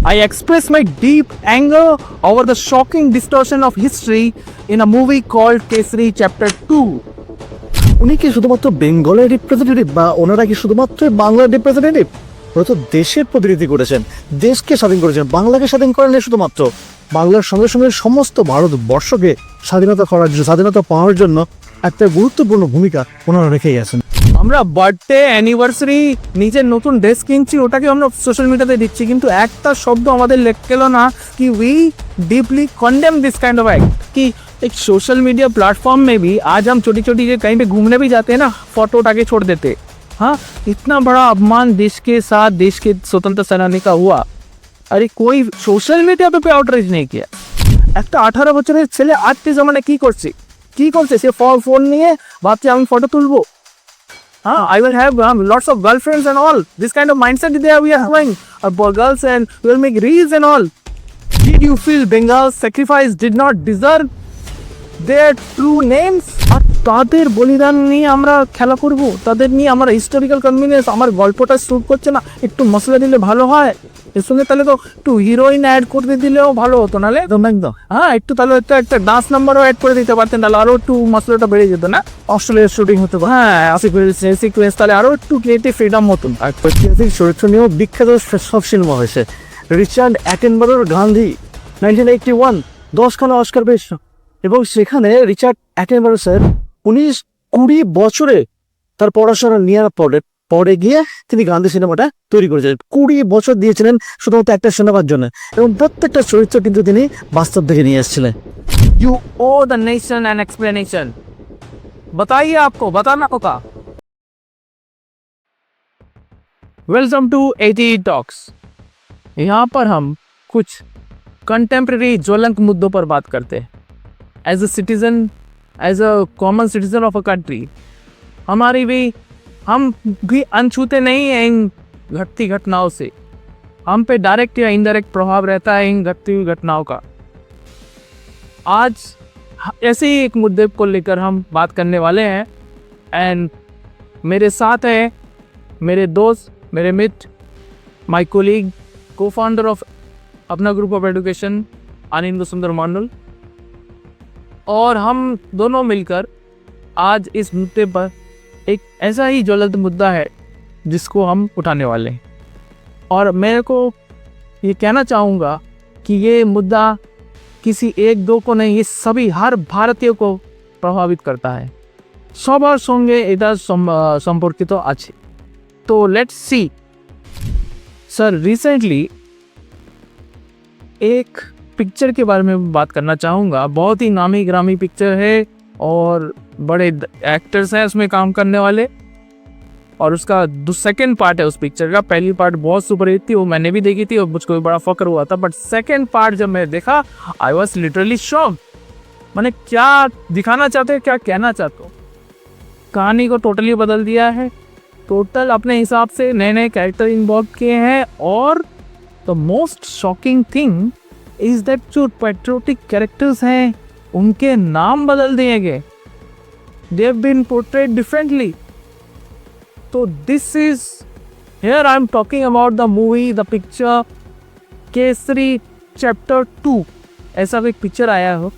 I express my deep anger over the shocking distortion of history in a movie called Kesari Chapter 2. উনি কি শুধুমাত্র বেঙ্গলের representative বা ওনারা কি শুধুমাত্র বাংলার রিপ্রেজেন্টেটিভ? ওরা তো দেশের প্রতিনিধি করেছেন, দেশকে স্বাধীন করেছেন, বাংলাকে স্বাধীন করেন শুধুমাত্র বাংলার সঙ্গে সঙ্গে সমস্ত ভারতবর্ষকে স্বাধীনতা করার জন্য, স্বাধীনতা পাওয়ার জন্য একটা গুরুত্বপূর্ণ ভূমিকা ওনারা রেখেই আছেন। আমরা বার্থডে অ্যানিভার্সারি নিজের নতুন ড্রেস কিনছি, ওটাকে আমরা সোশ্যাল মিডিয়াতে দিচ্ছি, কিন্তু একটা শব্দ আমাদের লেখ গেলো না कि we deeply condemn this kind of act. कि एक सोशल मीडिया प्लेटफॉर्म में भी आज हम छोटी छोटी कहीं पे घूमने भी जाते हैं ना, फोटो उठा के छोड़ देते। हाँ, इतना बड़ा अपमान देश के साथ, देश के स्वतंत्र सेनानी का हुआ, अरे कोई सोशल मीडिया पे आउटरीच नहीं किया। একটা 18 বছরের ছেলে আজকে জমানে কি করছে সে ফোন নিয়ে ভাবছে আমি ফটো তুলবো। I will have lots of girlfriends and all. This kind of mindset we are having. Girls and we will make reels and all. Did you feel Bengal's sacrifice did not deserve their true names? আর তাদের বলিদান নিয়ে আমরা খেলা করব, তাদের নিয়ে আমার historical convenience, আমার গল্পটা শুট করছে না, একটু মশলা দিলে ভালো হয় এর সঙ্গে, তাহলে তো একটু হিরোইন অ্যাড করে দিলেও ভালো হতো, নাহলে একদম হ্যাঁ একটু তাহলে একটা ডান্স নাম্বারও অ্যাড করে দিতে পারতেন, তাহলে আরও একটু মশলাটা বেড়ে যেত না, অস্ট্রেলিয়ার শুটিং হতো, হ্যাঁ সিকুয়েন্স, তাহলে আরও একটু ক্রিয়েটিভ ফ্রিডম মতন। আর ঐতিহাসিক চরিত্র নিয়েও বিখ্যাত সব সিনেমা হয়েছে। রিচার্ড অ্যাটেনবারোর গান্ধী 1981 10খানা অস্কার পেয়েছিল, এবং সেখানে রিচার্ড অ্যাটেনবারো স্যার 19-20 বছরে তার পড়াশোনা নেওয়ার পরে গিয়ে তিনি গান্ধী সিনেমাটা তৈরি করেছিলেন। 20 বছর দিয়েছিলেন শুধুমাত্র একটা সিনেমার জন্য, এবং প্রত্যেকটা চরিত্র কিন্তু তিনি বাস্তব থেকে নিয়ে এসেছিলেন। You owe the nation an explanation. बताइए, आपको बताना होगा। Welcome to 80 Talks. यहाँ पर हम कुछ कंटेम्प्रेरी ज्वलंत मुद्दों पर बात करते हैं। As a citizen, as a common citizen of a country, हम भी अनछूते नहीं हैं इन घटती घटनाओं से। हम पे डायरेक्ट या इनडायरेक्ट प्रभाव रहता है इन घटती हुई घटनाओं का। आज ऐसे ही एक मुद्दे को लेकर हम बात करने वाले हैं, एंड मेरे साथ है मेरे दोस्त, मेरे मित्र, माय कोलीग, को फाउंडर ऑफ अपना ग्रुप ऑफ एजुकेशन आनंद सुंदर मांडल, और हम दोनों मिलकर आज इस मुद्दे पर, एक ऐसा ही ज्वलंत मुद्दा है जिसको हम उठाने वाले हैं। और मेरे को ये कहना चाहूँगा कि ये मुद्दा किसी एक दो को नहीं, ये सभी हर भारतीय को प्रभावित करता है। सबार संगे এটা সম্পর্কিত আছে। तो लेट्स सी सर, रिसेंटली एक पिक्चर के बारे में बात करना चाहूँगा। बहुत ही नामी ग्रामी पिक्चर है और बड़े एक्टर्स हैं उसमें काम करने वाले, और उसका जो सेकेंड पार्ट है उस पिक्चर का, पहली पार्ट बहुत सुपर हिट थी, वो मैंने भी देखी थी और मुझको भी बड़ा फक्र हुआ था, बट सेकेंड पार्ट जब मैं देखा आई वॉज लिटरली शॉक। मैंने क्या दिखाना चाहते हो, क्या कहना चाहते हो, कहानी को टोटली बदल दिया है, टोटल अपने हिसाब से नए नए कैरेक्टर इन्वॉल्व किए हैं, और the most shocking thing is that जो पेट्रियोटिक कैरेक्टर्स हैं उनके नाम बदल दिए गए, they have been portrayed differently. तो this is here I am talking about the movie, the picture Kesari chapter 2, ऐसा कोई पिक्चर आया हो।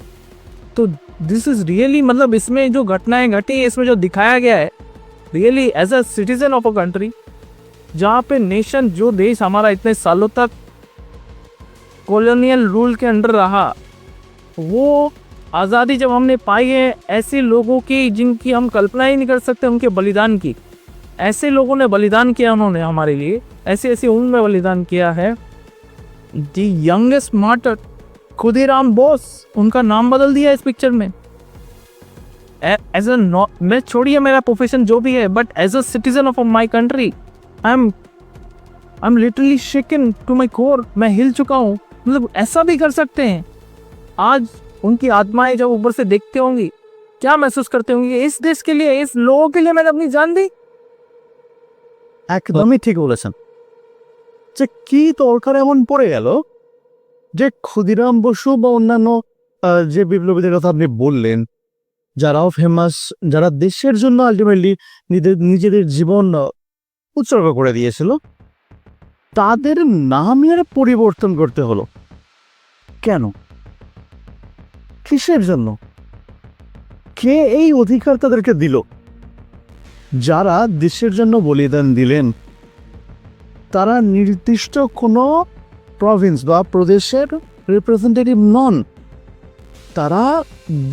तो दिस इज रियली, मतलब इसमें जो घटनाएं घटी, इसमें जो दिखाया गया है, really as a citizen of a country, जहाँ पे नेशन, जो देश हमारा इतने सालों तक कॉलोनियल रूल के अंडर रहा, वो आज़ादी जब हमने पाई है, ऐसे लोगों की जिनकी हम कल्पना ही नहीं कर सकते, उनके बलिदान की, ऐसे लोगों ने बलिदान किया उन्होंने हमारे लिए, ऐसे ऐसे उनमें बलिदान किया है। दी यंगेस्ट मार्टर खुदीराम बोस, उनका नाम बदल दिया इस पिक्चर में। एज अ, मैं छोड़िए मेरा प्रोफेशन जो भी है, but as a citizen of my country I am literally shaken to my core. मैं हिल चुका हूँ, मतलब ऐसा भी कर सकते हैं। आज उनकी आत्माएं जब ऊपर से देखते होंगी, क्या महसूस करते होंगे, इस देश के लिए, इस लोगों के लिए मैंने अपनी जान दी। একদমই ঠিক বলেছেন। যে কি দরকার এমন পড়ে গেল যে ক্ষুদিরাম বসু বা অন্যান্য যে বিপ্লবীদের কথা আপনি বললেন, যারাও ফেমাস, যারা দেশের জন্য আলটিমেটলি নিজেদের জীবন উৎসর্গ করে দিয়েছিল, তাদের নামের পরিবর্তন করতে হলো কেন? কিসের জন্য? কে এই অধিকার তাদেরকে দিল? যারা দেশের জন্য বলিদান দিলেন তারা নির্দিষ্ট কোনো প্রভিন্স বা প্রদেশের রিপ্রেজেন্টেটিভ নন। তারা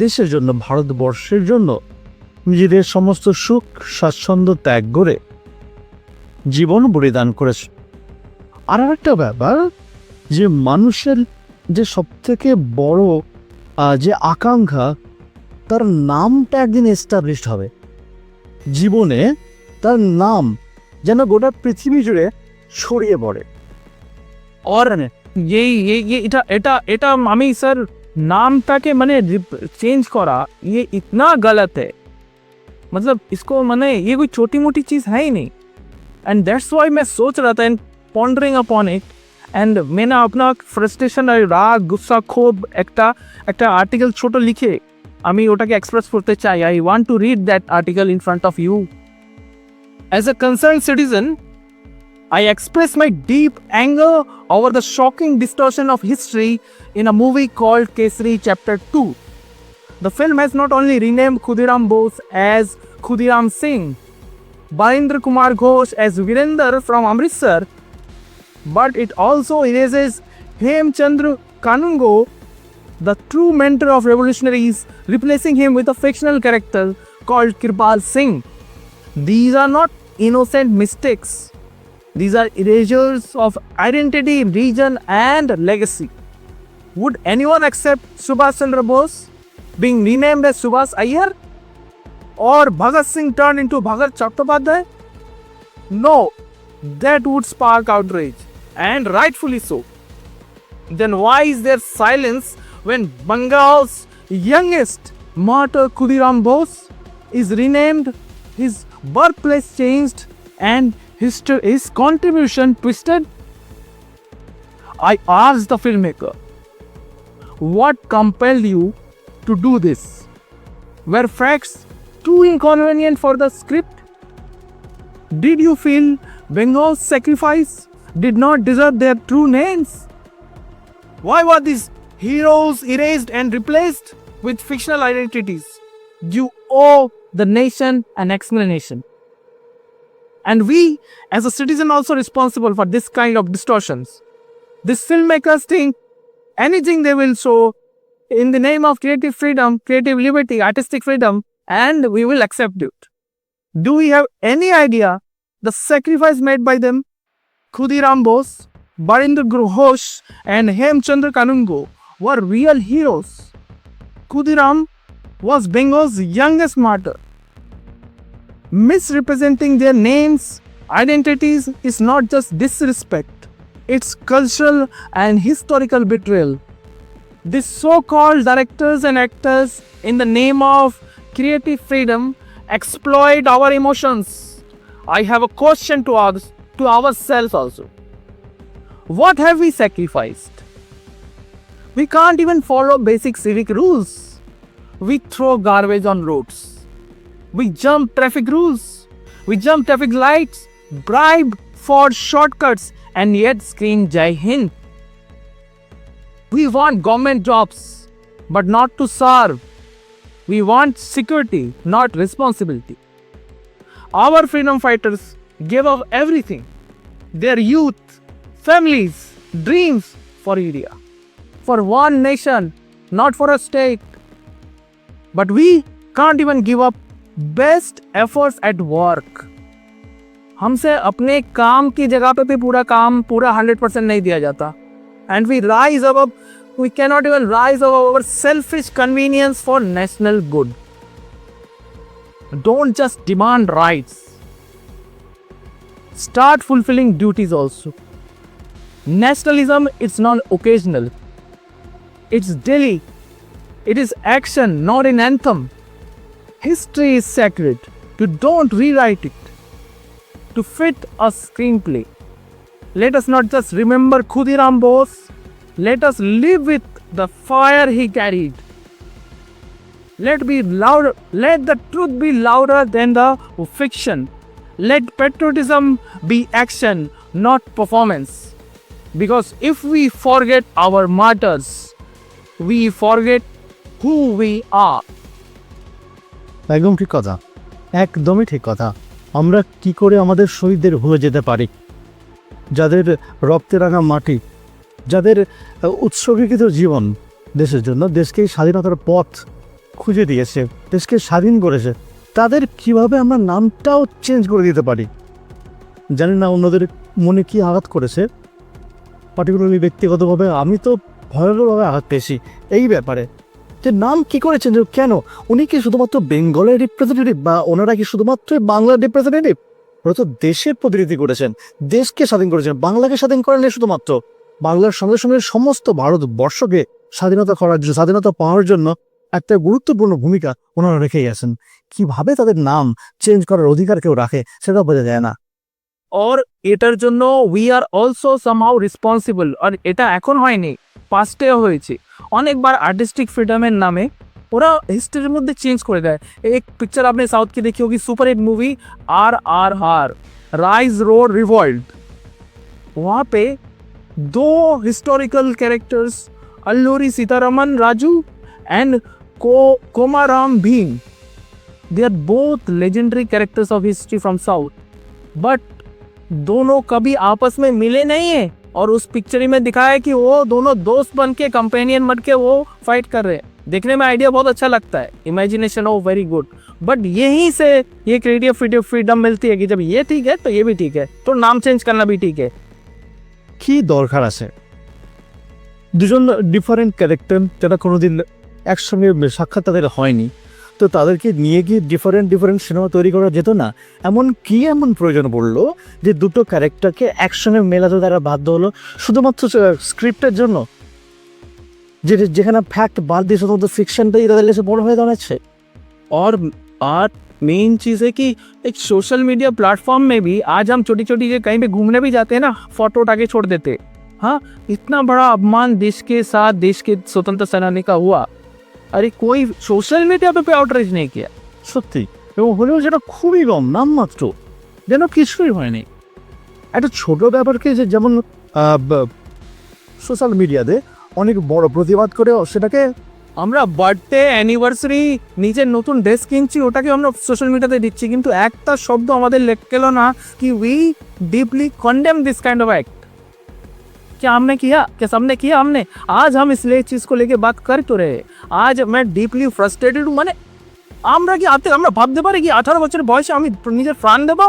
দেশের জন্য, ভারতবর্ষের জন্য নিজেদের সমস্ত সুখ স্বাচ্ছন্দ্য ত্যাগ করে জীবন বলিদান করেছে। আর একটা ব্যাপার, যে মানুষের যে সবথেকে বড় যে আকাঙ্ক্ষা, তার নামটা একদিন এস্টাবলিশড হবে, জীবনে তার নাম যেন গোটা পৃথিবী জুড়ে ছড়িয়ে পড়ে। और ये এটা আমি স্যার নামটাকে মানে चेंज करा ये इतना गलत है, मतलब इसको मैंने ये कोई छोटी मोटी चीज़ है ही नहीं। एंड दैट्स वाई मैं सोच रहा था and pondering upon it, and मैंने अपना फ्रस्ट्रेशन और राग गुस्सा ক্ষোভ একটা আর্টিকেল ছোট লিখে আমি ওটাকে এক্সপ্রেস করতে চাই। I want to read that article in front of you. As a concern citizen, I express my deep anger over the shocking distortion of history in a movie called Kesari Chapter 2. The film has not only renamed Khudiram Bose as Khudiram Singh, Barindra Kumar Ghosh as Virender from Amritsar, but it also erases Hemchandra Kanungo, the true mentor of revolutionaries, replacing him with a fictional character called Kirpal Singh. These are not innocent mistakes. These are erasures of identity, region, and legacy. Would anyone accept Subhash Chandra Bose being renamed as Subhash Iyer? Or Bhagat Singh turned into Bhagat Chattopadhyay? No, that would spark outrage, and rightfully so. Then why is there silence when Bengal's youngest martyr Khudiram Bose is renamed, his birthplace changed, and his contribution twisted? I asked the filmmaker, what compelled you to do this? Were facts too inconvenient for the script? Did you feel Bengal's sacrifice did not deserve their true names? Why were these heroes erased and replaced with fictional identities? You owe the nation an explanation. And we, as a citizen, also responsible for this kind of distortions. These filmmakers think anything they will show in the name of creative freedom, creative liberty, artistic freedom, and we will accept it. Do we have any idea the sacrifice made by them? Khudiram Bose, Barindra Ghosh, and Hemchandra Kanungo were real heroes. Khudiram was Bengal's youngest martyr. Misrepresenting their names, identities is not just disrespect, it's cultural and historical betrayal. These so-called directors and actors, in the name of creative freedom, exploit our emotions. I have a question to ask to ourselves also. What have we sacrificed? We can't even follow basic civic rules. We throw garbage on roads. We jump traffic rules. We jump traffic lights, bribe for shortcuts, and yet scream Jai Hind. We want government jobs, but not to serve. We want security, not responsibility. Our freedom fighters gave up everything, their youth, families, dreams for India, for one nation, not for a state. But we can't even give up best efforts at work. हमसे अपने काम की जगह पे भी पूरा 100% नहीं दिया जाता. And we rise above, we cannot even rise above our selfish convenience for national good. Don't just demand rights. Start fulfilling duties also. Nationalism is not occasional. It's daily. It is action, not an anthem. History is sacred. You don't rewrite it to fit a screenplay. Let us not just remember Khudiram Bose. Let us live with the fire he carried. Let the truth be louder than the fiction. Let patriotism be action, not performance. Because if we forget our martyrs, we forget who we are. একদম ঠিক কথা, একদমই ঠিক কথা। আমরা কি করে আমাদের শহীদদের ভুলে যেতে পারি, যাদের রক্তে রাঙা মাটি, যাদের উৎসর্গীকৃত জীবন দেশের জন্য, দেশকে স্বাধীনতার পথ খুঁজে দিয়েছে, দেশকে স্বাধীন করেছে, তাদের কিভাবে আমরা নামটাও চেঞ্জ করে দিতে পারি। জানি না অন্যদের মনে কি আঘাত করেছে, পার্টিকুলারলি ব্যক্তিগতভাবে আমি তো ভয়াবহভাবে আঘাত পেয়েছি এই ব্যাপারে, যে নাম কি করে চেঞ্জ, কেন? উনি কি শুধুমাত্র বেঙ্গলের রিপ্রেজেন্টেটিভ, বা ওনারা কি শুধুমাত্র বাংলার রিপ্রেজেন্টেটিভ? ওরা তো দেশের প্রতিনিধি করেছেন, দেশকে স্বাধীন করেছেন, বাংলাকে স্বাধীন করেননি শুধুমাত্র, বাংলার সঙ্গে সঙ্গে সমস্ত ভারতবর্ষকে স্বাধীনতা করার জন্য, স্বাধীনতা পাওয়ার জন্য একটা গুরুত্বপূর্ণ ভূমিকা ওনারা রেখেই আছেন। কিভাবে তাদের নাম চেঞ্জ করার অধিকার কেউ রাখে সেটাও বোঝা যায় না। और এটার জন্য we are also somehow responsible. আর এটা এখন হয়নি, পাস্টে হয়েছে অনেকবার। আর্টিস্টিক ফ্রিডমের নামে ওরা হিস্ট্রির মধ্যে চেঞ্জ করে দেয়। एक पिक्चर आपने साउथ की देखी होगी, super hit movie RRR, rise roar revolt. वहाँ पे दो historical characters, Alluri Sitaraman Raju and Komaram Bheem, they are both legendary characters of history from south, but दोनों कभी आपस में मिले नहीं है। और उस पिक्चर में दिखाया है कि वो दोनों दोस्त बन के, कंपेनियन बन के वो फाइट कर रहे हैं। देखने में आइडिया बहुत अच्छा लगता है, इमेजिनेशन हो वेरी गुड, बट यहीं से ये क्रिएटिव फ्रीडम मिलती है कि जब ये ठीक है तो ये भी ठीक है, तो नाम चेंज करना भी ठीक है। কি দরকার আছে? দুজন ডিফারেন্ট ক্যারেক্টার যারা কোনোদিন একসঙ্গে সাক্ষাৎ তাদের হয়নি, তো তাদেরকে নিয়ে গিয়ে ডিফারেন্ট সিনেমা তৈরি করা যেত না? এমন প্রয়োজন পড়লো যে দুটো ক্যারেক্টারকে একসঙ্গে মেলাতে তারা বাধ্য হলো শুধুমাত্র স্ক্রিপ্টের জন্য, যেখানে ফ্যাক্ট বাদ দিয়ে শুধুমাত্র ফিকশনটাই তাদের কাছে বড় হয়ে দাঁড়াচ্ছে। और मेन चीज़ है कि एक सोशल मीडिया प्लेटफॉर्म में भी आज हम छोटी छोटी कहीं पे घूमने भी जाते हैं ना, फोटो उठा के छोड़ देते। हाँ, इतना बड़ा अपमान देश के साथ, देश के स्वतंत्र सेनानी का हुआ, अरे कोई सोशल मीडिया पे आउटरीच नहीं किया। সত্যি, এবং হলেও যেটা খুবই কম, নামমাত্র, যেন কিছুই হয়নি। একটা ছোট ব্যাপারকে যে যেমন সোশ্যাল মিডিয়াতে অনেক বড় প্রতিবাদ করে সেটাকে আমরা বার্থডে অ্যানিভার্সারি নিজের নতুন ড্রেস কিনছি, ওটাকে আমরা সোশ্যাল মিডিয়াতে দিচ্ছি, কিন্তু একটা শব্দ আমাদের গেল না कि we deeply condemn this kind of act. क्या हमने किया? क्या सबने किया? हमने। आज हम इसलिए चीज़ को लेके बात कर तो रहे। आज मैं डीपली फ्रास्ट्रेटेड हूँ। মানে আমরা কি আমরা ভাবতে পারি কি 18 বছরের বয়সে আমি নিজের প্রাণ দেব?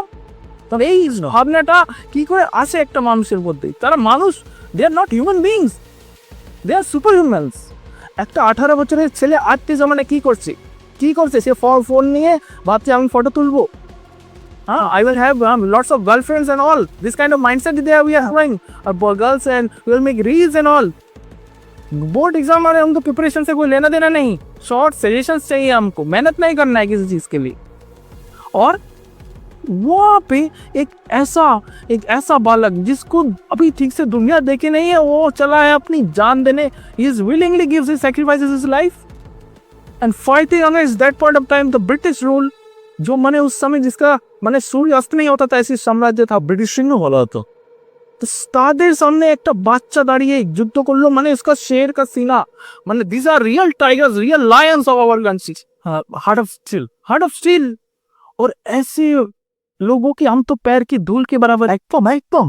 তবে এই ভাবনাটা কি করে আসে একটা মানুষের মধ্যে? তারা মানুষ, they are not human beings, they are super humans. একটা 18 বছরের ছেলে আজকে জমানে কি করছে? সে ফোন নিয়ে ভাবছে আমি ফটো তুলবো। হ্যাঁ, I will have lots of girlfriends and all. This kind of mindset we are having. Or girls and we will make reels and all. Board exam आ रहे हैं, हमको प्रिपरेशन से कोई लेना देना नहीं। शॉर्ट सजेशंस चाहिए हमको, मेहनत नहीं करना है किसी चीज़ के लिए। और वहाँ पे एक ऐसा बालक जिसको अभी ठीक से दुनिया देखी नहीं है, वो चला है अपनी जान देने। He is willingly gives his sacrifices his life and fighting against that point of time the British rule, जो मैंने उस समय जिसका मैंने सूर्य अस्त नहीं होता था ऐसी साम्राज्य था, ब्रिटिश सिंह বলা হতো। তো তাদের সামনে একটা বাচ্চা দাঁড়িয়ে যুদ্ধ করলো, মানে इसका शेर का सीना, মানে these are real tigers, real lions of our country, heart of steel। और ऐसे लोगों की हम तो पैर की धूल के बराबर, একদম।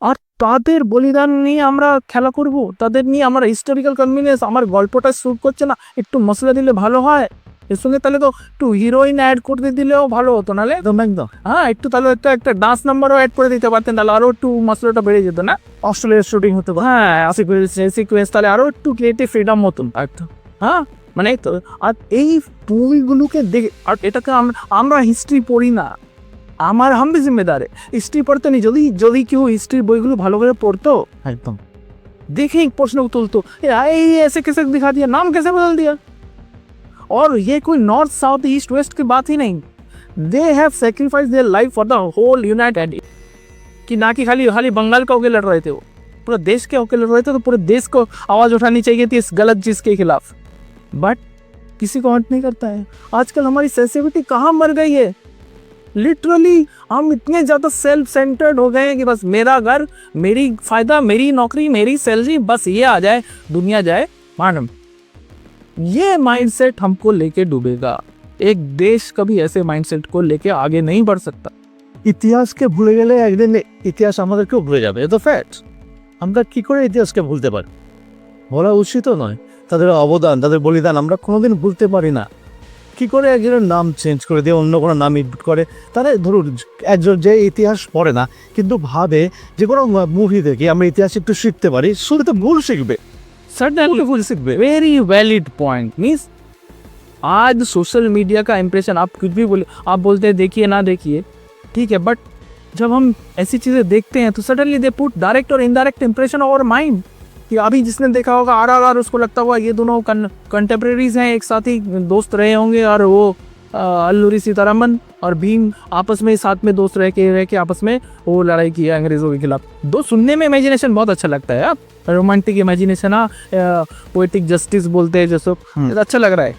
আর তাদের বলিদান নিয়ে আমরা খেলা করব, তাদের নিয়ে আমরা হিস্টোরিক্যাল কনভিনিয়েন্স, আমার গল্পটা শ্যুট করছে না, একটু মশলা দিলে ভালো হয় এর সঙ্গে, তাহলে তো একটু হিরোইন অ্যাড করে দিলেও ভালো হতো, নাহলে একদম। হ্যাঁ, একটু তাহলে একটা ডান্স নাম্বারও অ্যাড করে দিতে পারতেন, তাহলে আরও একটু মশলাটা বেড়ে যেত না? অস্ট্রেলিয়ার শুটিং হতে পারে, হ্যাঁ, সিকুয়েন্স তাহলে আরও একটু ক্রিয়েটিভ ফ্রিডম মতন একটু। হ্যাঁ, মানে তো। আর এই মুভিগুলোকে দেখে, আর এটাকে আমরা হিস্ট্রি পড়ি না, हम भी जिम्मेदार है। हिस्ट्री पढ़ते नहीं, যদি কেউ হিস্ট্রি বইগুলো ভালো করে পড়তো, একদম देखें एक प्रश्न तुलतो, ये ऐसे कैसे दिखा दिया, नाम कैसे बदल दिया। और ये कोई नॉर्थ साउथ ईस्ट वेस्ट की बात ही नहीं, they have sacrifice their life for the whole united, कि ना कि खाली बंगाल का होके लड़ रहे थे, वो पूरे देश के होके लड़ रहे थे। तो पूरे देश को आवाज़ उठानी चाहिए थी इस गलत चीज़ के खिलाफ, बट किसी को हर्ट नहीं करता है। आजकल हमारी सेंसिटिविटी कहाँ मर गई है? लिटरली हम इतने ज़्यादा सेल्फ सेंटर्ड हो गए हैं कि बस मेरा घर, मेरी फ़ायदा, मेरी नौकरी, मेरी सैलरी, बस ये आ जाए, दुनिया जाए मानम। ये माइंडसेट हमको लेके डूबेगा। एक देश कभी ऐसे माइंडसेट को लेके आगे नहीं बढ़ सकता। ইতিহাসকে ভুলে গেলে একদিন ইতিহাস আমাদেরকেও ভুলে যাবে, এ তো ফ্যাক্ট। আমরা কি করে ইতিহাসকে ভুলতে পারি? বলা উচিতও নয়। তাদের অবদান, তাদের বলিদান আমরা কোনোদিন ভুলতে পারি না। কি করে একজনের নাম চেঞ্জ করে দিয়ে অন্য কোনো নাম ইনপুট করে? তাহলে ধরুন একজন যে ইতিহাস পড়ে না কিন্তু ভাবে যে কোনো মুভি দেখে আমরা ইতিহাস একটু শিখতে পারি, শুধু তো ভুল শিখবে। सडनली फुल सिक्वे, वेरी वैलिड पॉइंट। मीन्स आज सोशल मीडिया का इम्प्रेशन, आप कुछ भी बोले, आप बोलते हैं देखिए ना देखिए, ठीक है, बट जब हम ऐसी चीज़ें देखते हैं तो सडनली दे पुट डायरेक्ट और इनडायरेक्ट इम्प्रेशन ऑवर माइंड कि अभी जिसने देखा होगा RRR, उसको लगता होगा ये दोनों कंटेम्प्रेरीज हैं, एक साथ ही दोस्त रहे होंगे, और वो अल्लूरी सीतारमन और भीम आपस में साथ में दोस्त रह के आपस में वो लड़ाई की है अंग्रेज़ों के खिलाफ। दो सुनने में इमेजिनेशन बहुत अच्छा लगता है, रोमांटिक इमेजिनेशन, पोएटिक जस्टिस बोलते हैं जैसे, अच्छा लग रहा है,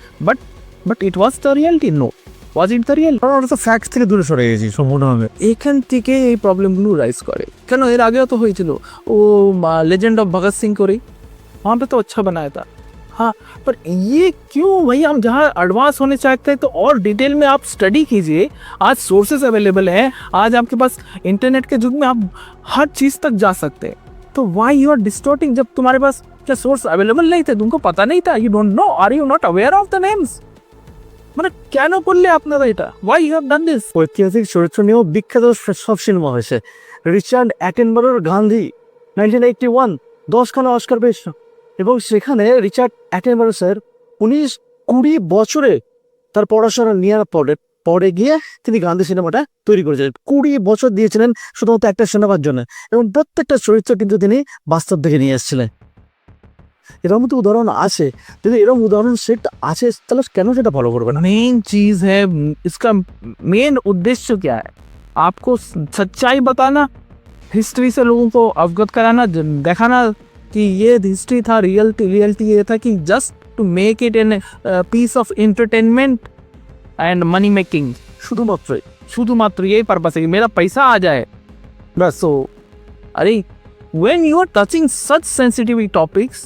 but it was the reality? No. Was it the real? কারণ ওরা তো ফ্যাক্ট থেকে দূরে সরে গেছি সম্পূর্ণভাবে। এখান থেকে এই প্রবলেমগুলো রাইজ করে কেন? এর আগেও তো হয়েছিল, ও लेजेंड ऑफ भगत सिंह को रही, वहाँ पे तो अच्छा बनाया था। हाँ, पर ये क्यों भाई? हम जहाँ एडवांस होने चाहते हैं तो और डिटेल में आप स्टडी कीजिए। आज सोर्सेज अवेलेबल हैं, आज आपके पास इंटरनेट के युग में आप हर चीज़ तक जा सकते हैं, तो वाई यू आर डिस्टॉर्टिंग? जब तुम्हारे पास क्या सोर्स अवेलेबल नहीं थे, तुमको पता नहीं था, you don't know, are you not aware of the names? মানে কেন করলে আপনারা এটা? Why you have done this? ঐতিহাসিক চরিত্র নিয়েও বিখ্যাত সব সিনেমা হয়েছে। রিচার্ড অ্যাটেনবরোর গান্ধী 1981 10খানা অস্কার পেয়েছিল, এবং সেখানে রিচার্ড অ্যাটেনবরো স্যার 19-20 বছরে তার পড়াশোনা নেওয়ার পরে গিয়ে তিনি গান্ধী সিনেমাটা তৈরি করেছিলেন। 20 বছর দিয়েছিলেন শুধুমাত্র একটা সিনেমার জন্য, এবং প্রত্যেকটা চরিত্র কিন্তু তিনি বাস্তব থেকে নিয়ে এসেছিলেন। এরকম তো উদাহরণ আছে। যদি এরকম উদাহরণ সেট আছে তাহলে কেন সেটা ফলো করবে না? मेन चीज़ है, इसका मेन उद्देश्य क्या है? आपको सच्चाई बताना, हिस्ट्री से लोगों को अवगत कराना, दिखाना कि ये हिस्ट्री था, रियलिटी ये था कि just to make it an piece of entertainment and money making. शुधुमात्र यही पर्पस है कि मेरा पैसा आ जाए बस। सो अरे when you are touching such sensitive topics,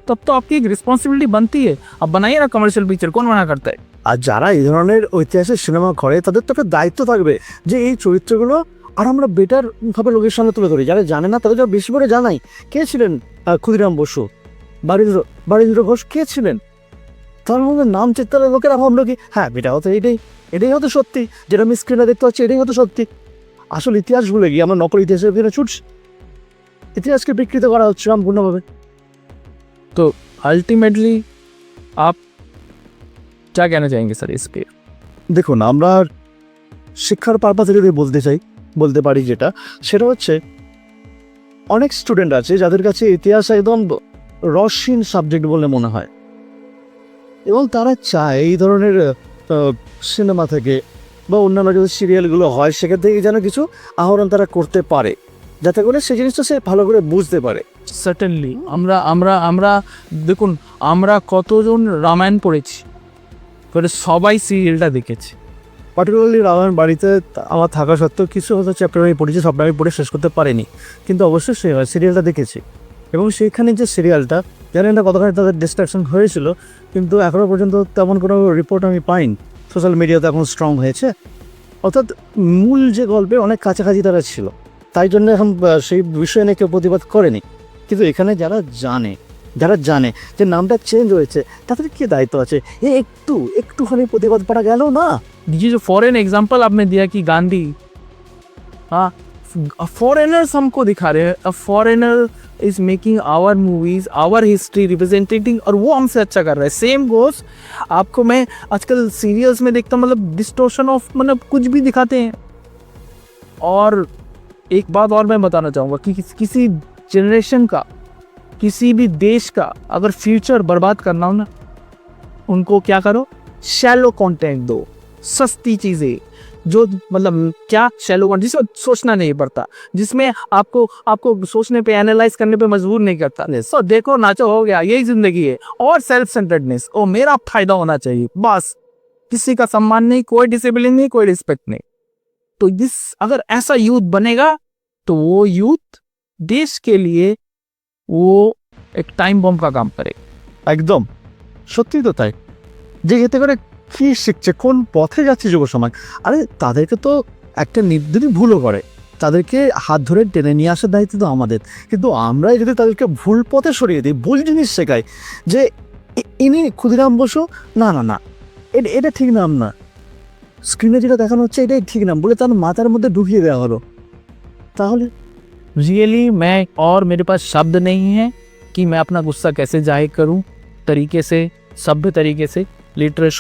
तब तो आपकी एक रिस्पॉन्सिबिलिटी बनती है। अब बनाइए ना कमर्शियल पिक्चर, कौन मना करता है? আর যারা এই ধরনের ঐতিহাসিক সিনেমা করে তাদের তো একটা দায়িত্ব থাকবে যে এই চরিত্রগুলো আর আমরা বেটার ভাবে লোকের সামনে তুলে ধরি। যারা জানে না তাদের জন্য বেশি করে জানাই। কে ছিলেন ক্ষুদিরাম বসু, বারীন্দ্র ঘোষ, কে ছিলেন? তার মধ্যে নাম চিত্তালে লোকেরা ভাবলো কি হ্যাঁ এটা হতো, এটাই হতো সত্যি, যেটা আমি স্ক্রিনে দেখতে পাচ্ছি এটাই হতো সত্যি। আসল ইতিহাস ভুলে গিয়ে আমরা নকল ইতিহাসের ভিতরে ছুটছি। ইতিহাসকে বিকৃত করা হচ্ছে সম্পূর্ণভাবে। तो अल्टीमेटली आप क्या कहना चाहेंगे सर इस पे? দেখুন, আমরা শিক্ষার পারপাসে যদি বলতে পারি যেটা, সেটা হচ্ছে অনেক স্টুডেন্ট আছে যাদের কাছে ইতিহাস একদম রসহীন সাবজেক্ট বলে মনে হয়, এবং তারা চায় এই ধরনের সিনেমা থেকে বা অন্যান্য যদি সিরিয়ালগুলো হয় সেখান থেকে যেন কিছু আহরণ তারা করতে পারে, যাতে করে সেই জিনিসটা সে ভালো করে বুঝতে পারে। সার্টেনলি আমরা দেখুন, আমরা কতজন রামায়ণ পড়েছি, করে সবাই সিরিয়ালটা দেখেছি। পার্টিকুলারলি রামায়ণ বাড়িতে আমার থাকা সত্ত্বেও কিছু হয়তো চ্যাপ্টার আমি পড়েছি, সবটা আমি পড়ে শেষ করতে পারিনি, কিন্তু অবশ্যই সিরিয়ালটা দেখেছি। এবং সেইখানে যে সিরিয়ালটা, জানেন না কতখানি তাদের ডিস্ট্রাকশন হয়েছিল, কিন্তু এখনও পর্যন্ত তেমন কোনো রিপোর্ট আমি পাইনি। সোশ্যাল মিডিয়াতে এখন স্ট্রং হয়েছে, অর্থাৎ মূল যে গল্পে অনেক কাছাকাছি তারা ছিল, তাই জন্য এখন সেই বিষয়ে নিয়ে কেউ প্রতিবাদ করেনি। কিন্তু এখানে যারা জানে যে নামটা চেঞ্জ হয়েছে, তাদের কি দায়িত্ব আছে? একটুখানি প্রতিবাদ করা গেল না? ये जो फॉरेन एग्जांपल आपने दिया कि गांधी, हाँ, फॉरेनर्स हमको दिखा रहे हैं, a foreigner is making our movies, our history representing, और वो हमसे अच्छा कर रहा है। सेम गोस आपको मैं आजकल सीरियल्स में देखता हूँ, मतलब डिस्टोर्शन ऑफ, मतलब कुछ भी दिखाते हैं। और एक बात और मैं बताना चाहूँगा कि किसी जनरेशन का, किसी भी देश का अगर फ्यूचर बर्बाद करना हो ना, उनको क्या करो, शैलो कंटेंट दो, सस्ती चीज़ें, जो मतलब क्या शैलो कंटेंट, जिसमें सोचना नहीं पड़ता, जिसमें आपको सोचने पे, एनालाइज करने पे मजबूर नहीं करता। सो देखो नाचो, हो गया, यही जिंदगी है। और सेल्फ सेंटर्डनेस, ओ मेरा फायदा होना चाहिए बस, किसी का सम्मान नहीं, कोई डिसिप्लिन नहीं, कोई रिस्पेक्ट नहीं। तो दिस अगर ऐसा यूथ बनेगा तो वो यूथ देश के लिए वो एक टाइम बम का काम करेगा। একদম সত্যি তো তাই, যে এতে করে কি শিখছে, কোন পথে যাচ্ছে যুব সমাজ। আরে তাদেরকে তো একটা যদি ভুলও করে তাদেরকে হাত ধরে টেনে নিয়ে আসার দায়িত্ব তো আমাদের, কিন্তু আমরাই যদি তাদেরকে ভুল পথে সরিয়ে দিই, ভুল জিনিস শেখাই যে ইনি ক্ষুদিরাম বসু, না না না এটা ঠিক নাম না, স্ক্রিনে যেটা দেখানো হচ্ছে এটাই ঠিক নাম বলে তার মাথার মধ্যে ঢুকিয়ে দেওয়া হলো, তাহলে रियली मैं और मेरे पास शब्द नहीं है कि मैं अपना गुस्सा कैसे जाहिर करूं तरीके से, सभ्य तरीके से। লিটারে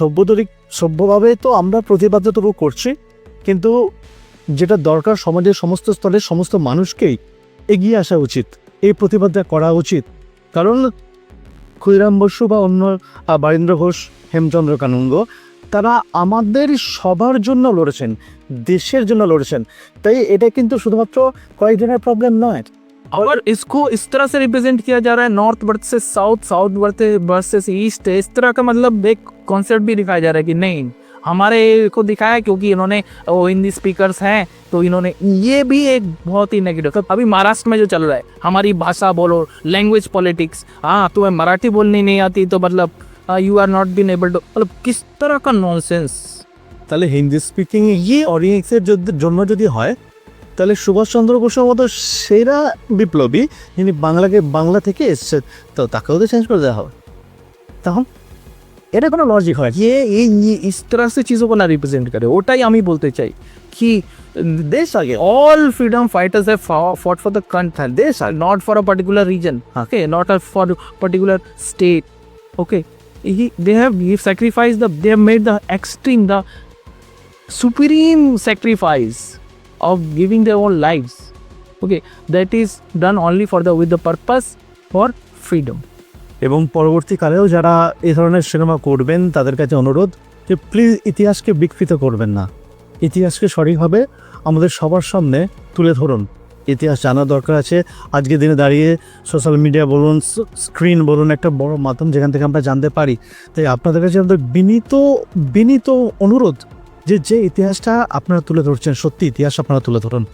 সভ্যভাবে তো আমরা প্রতিবাদ তবু করছি, কিন্তু যেটা দরকার সমাজের সমস্ত স্তরের সমস্ত মানুষকেই এগিয়ে আসা উচিত, এই প্রতিবাদটা করা উচিত। কারণ ক্ষুদিরাম বসু বা অন্য বারীন্দ্র ঘোষ, হেমচন্দ্র কানুঙ্গ, তারা আমাদের সবার জন্য লড়েছেন, দেশের জন্য লড়েছেন। তাই এটা কিন্তু শুধুমাত্র কয়েকজনের প্রবলেম নয়। अगर इसको इस तरह से रिप्रेजेंट किया जा रहा है north versus south, south versus east, इस तरह का मतलब एक कॉन्सेप्ट भी दिखाया जा रहा है कि नहीं हमारे को दिखाया क्योंकि इन्होंने वो हिंदी स्पीकर्स हैं तो इन्होंने, ये भी एक बहुत ही नेगेटिव। अभी महाराष्ट्र में जो चल रहा है हमारी भाषा बोलो, लैंग्वेज पॉलिटिक्स, हाँ तुम्हें मराठी बोलनी नहीं आती तो मतलब you are not been able to, मतलब किस तरह का नॉनसेंस। তাহলে হিন্দি স্পিকিং এই অডিয়েন্সের জন্য যদি হয়, তাহলে সুভাষচন্দ্র বসুর মতো সেরা বিপ্লবী যিনি বাংলা থেকে এসছেন, তো তাকেও তো চেঞ্জ করে দেওয়া হবে। তখন এটা কোনো লজিক হয়? ये इस तरह से चीज़ों को ना रिप्रेजेंट करे, ওটাই আমি বলতে চাই कि দেশ আগে all freedom fighters have fought for the country, this not for a particular region, okay, not for a particular state, okay. They have sacrificed they have made the extreme, the supreme sacrifice of giving their own lives, okay, that is done only for with the purpose for freedom. এবং পরবর্তীকালেও যারা এই ধরনের cinema করবেন তাদের কাছে অনুরোধ যে please ইতিহাসকে বিকৃত করবেন না, ইতিহাসকে সঠিকভাবে আমাদের সবার সামনে তুলে ধরুন। ইতিহাস জানার দরকার আছে। আজকের দিনে দাঁড়িয়ে সোশ্যাল মিডিয়া বলুন, স্ক্রিন বলুন, একটা বড় মাধ্যম যেখান থেকে আমরা জানতে পারি। তাই আপনাদের কাছে আমাদের বিনীত অনুরোধ যে ইতিহাসটা আপনারা তুলে ধরছেন, সত্যি ইতিহাস আপনারা তুলে ধরুন,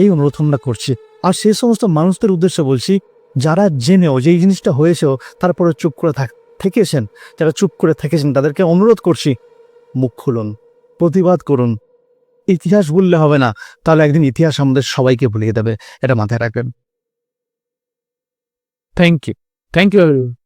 এই অনুরোধ আমরা করছি। আর সেই সমস্ত মানুষদের উদ্দেশ্যে বলছি যারা জেনেও যে এই জিনিসটা হয়েছেও তারপরে চুপ করে থেকেছেন, যারা চুপ করে থেকেছেন তাদেরকে অনুরোধ করছি মুখ খুলুন, প্রতিবাদ করুন। ইতিহাস ভুললে হবে না, তাহলে একদিন ইতিহাস আমাদের সবাইকে ভুলিয়ে দেবে, এটা মাথায় রাখবেন। Thank you everyone.